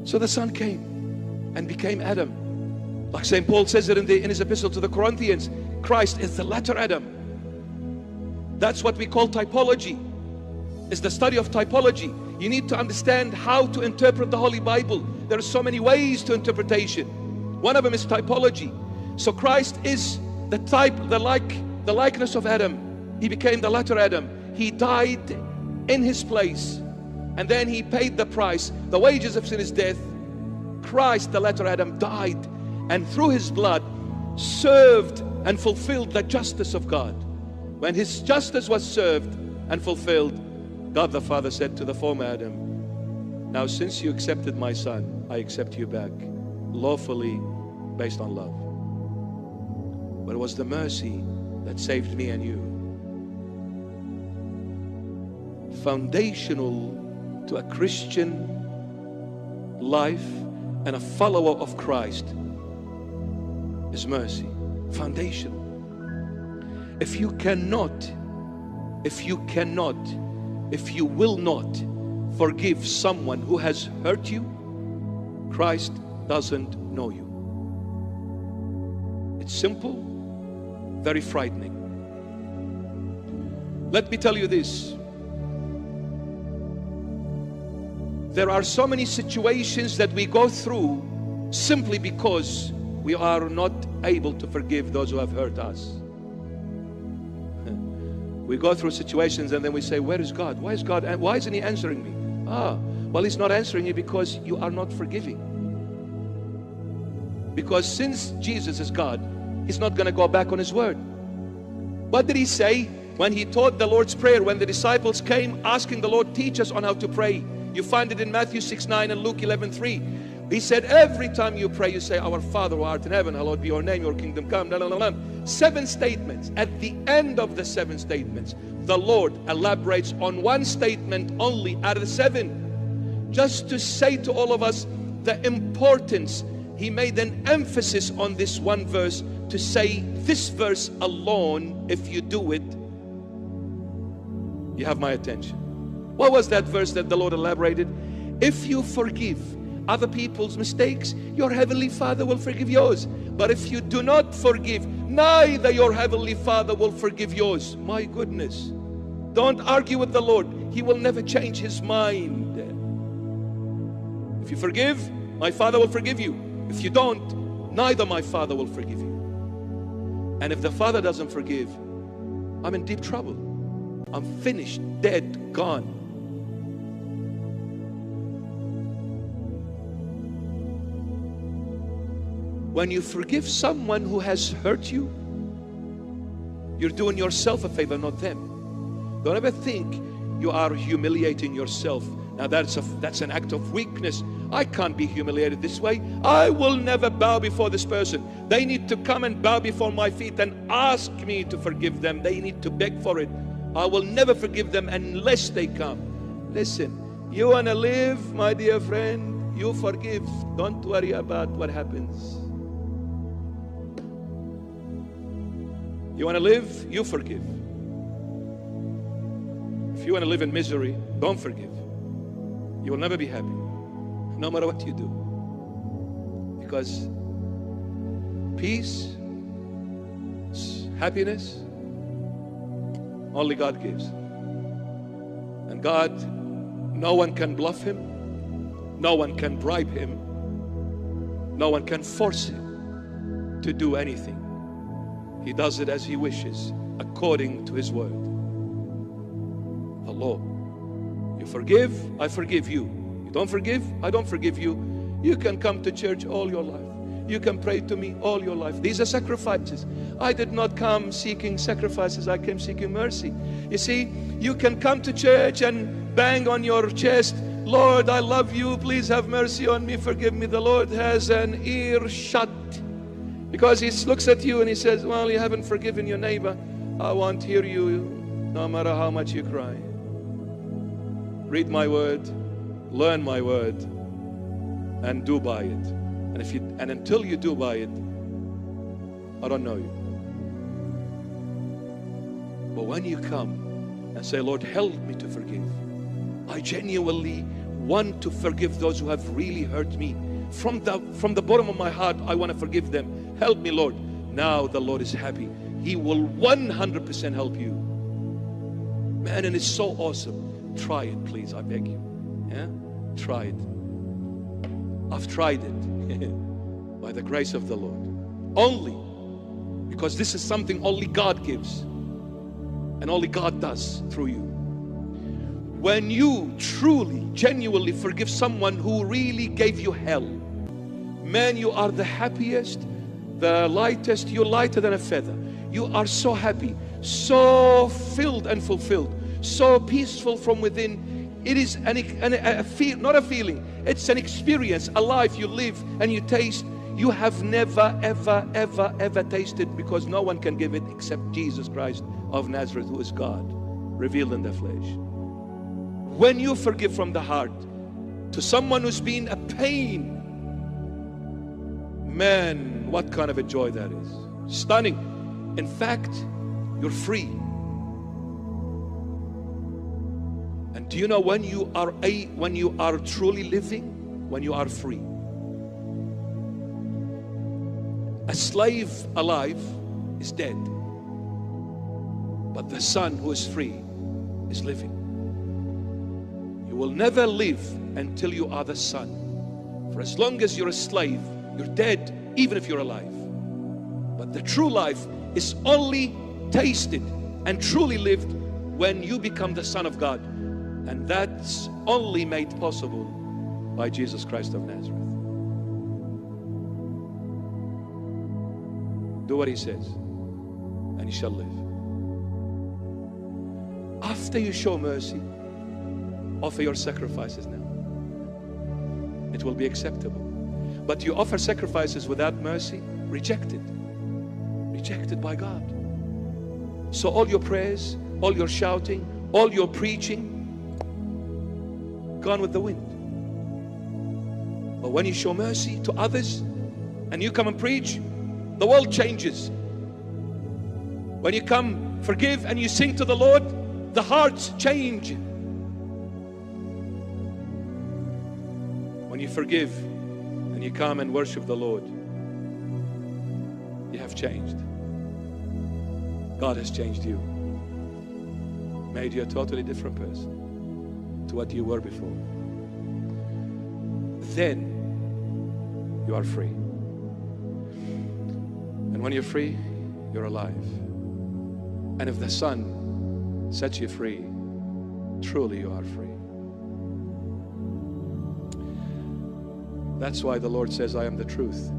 So the Son came and became Adam. Like St. Paul says it in his epistle to the Corinthians, Christ is the latter Adam. That's what we call typology. It's the study of typology. You need to understand how to interpret the Holy Bible. There are so many ways to interpretation. One of them is typology. So Christ is the type, the likeness of Adam. He became the latter Adam. He died in his place, and then he paid the price. The wages of sin is death. Christ, the latter Adam, died, and through his blood served and fulfilled the justice of God. When his justice was served and fulfilled, God the Father said to the former Adam, now since you accepted my Son, I accept you back, lawfully, based on love. But it was the mercy that saved me and you. Foundational to a Christian life and a follower of Christ is mercy. Foundational. If you will not forgive someone who has hurt you, Christ doesn't know you. It's simple, very frightening. Let me tell you this. There are so many situations that we go through simply because we are not able to forgive those who have hurt us. We go through situations and then we say, where is God? Why is God? Why isn't He answering me? Well, He's not answering you because you are not forgiving. Because since Jesus is God, He's not going to go back on His word. What did He say when He taught the Lord's Prayer? When the disciples came asking the Lord, teach us on how to pray. You find it in Matthew 6:9 and Luke 11:3. He said, every time you pray, you say, our Father who art in heaven, hallowed be your name, your kingdom come. 7 statements. At the end of the 7 statements, the Lord elaborates on one statement only out of the 7. Just to say to all of us the importance. He made an emphasis on this one verse to say, this verse alone, if you do it, you have my attention. What was that verse that the Lord elaborated? If you forgive other people's mistakes, your Heavenly Father will forgive yours. But if you do not forgive, neither your Heavenly Father will forgive yours. My goodness. Don't argue with the Lord. He will never change His mind. If you forgive, my Father will forgive you. If you don't, neither my Father will forgive you. And if the Father doesn't forgive, I'm in deep trouble. I'm finished, dead, gone. When you forgive someone who has hurt you, you're doing yourself a favor, not them. Don't ever think you are humiliating yourself. Now that's an act of weakness. I can't be humiliated this way. I will never bow before this person. They need to come and bow before my feet and ask me to forgive them. They need to beg for it. I will never forgive them unless they come. Listen, you want to live, my dear friend, you forgive. Don't worry about what happens. You want to live, you forgive. If you want to live in misery, don't forgive. You will never be happy, no matter what you do. Because peace, happiness, only God gives. And God, no one can bluff Him, no one can bribe Him, no one can force Him to do anything. He does it as He wishes, according to His word. The law. You forgive, I forgive you. You don't forgive, I don't forgive you. You can come to church all your life. You can pray to me all your life. These are sacrifices. I did not come seeking sacrifices. I came seeking mercy. You see, you can come to church and bang on your chest, Lord, I love you. Please have mercy on me. Forgive me. The Lord has an ear shut. Because He looks at you and He says, well, you haven't forgiven your neighbor. I won't hear you no matter how much you cry. Read my word, learn my word, and do by it. And until you do by it, I don't know you. But when you come and say, Lord, help me to forgive, I genuinely want to forgive those who have really hurt me. From the bottom of my heart, I want to forgive them. Help me, Lord. Now the Lord is happy. He will 100% help you. Man, and it's so awesome. Try it, please, I beg you. Yeah? Try it. I've tried it by the grace of the Lord. Only because this is something only God gives and only God does through you. When you truly, genuinely forgive someone who really gave you hell, man, you are the happiest, the lightest. You're lighter than a feather. You are so happy, so filled and fulfilled, so peaceful from within. It is not a feeling, it's an experience, a life you live and you taste. You have never, ever, ever, ever tasted, because no one can give it except Jesus Christ of Nazareth, who is God, revealed in the flesh. When you forgive from the heart to someone who's been a pain, man, what kind of a joy that is. Stunning. In fact, you're free. And do you know when you are truly living? When you are free. A slave alive is dead, but the son who is free is living. You will never live until you are the son. For as long as you're a slave, you're dead, even if you're alive. But the true life is only tasted and truly lived when you become the Son of God. And that's only made possible by Jesus Christ of Nazareth. Do what He says, and you shall live. After you show mercy, offer your sacrifices now. It will be acceptable. But you offer sacrifices without mercy, rejected. Rejected by God. So all your prayers, all your shouting, all your preaching, gone with the wind. But when you show mercy to others and you come and preach, the world changes. When you come, forgive, and you sing to the Lord, the hearts change. When you forgive and you come and worship the Lord, you have changed. God has changed you, made you a totally different person to what you were before. Then you are free. And when you're free, you're alive. And if the Son sets you free, truly you are free. That's why the Lord says, I am the truth.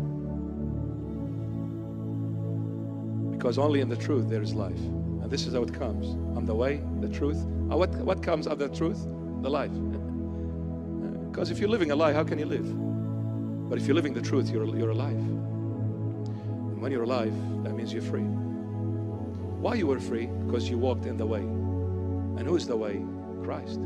Because only in the truth there is life. And this is how it comes. I'm the way, the truth. What comes out of the truth? The life. Because if you're living a lie, how can you live? But if you're living the truth, you're alive. When you're alive, that means you're free. Why you were free? Because you walked in the way. And who is the way? Christ.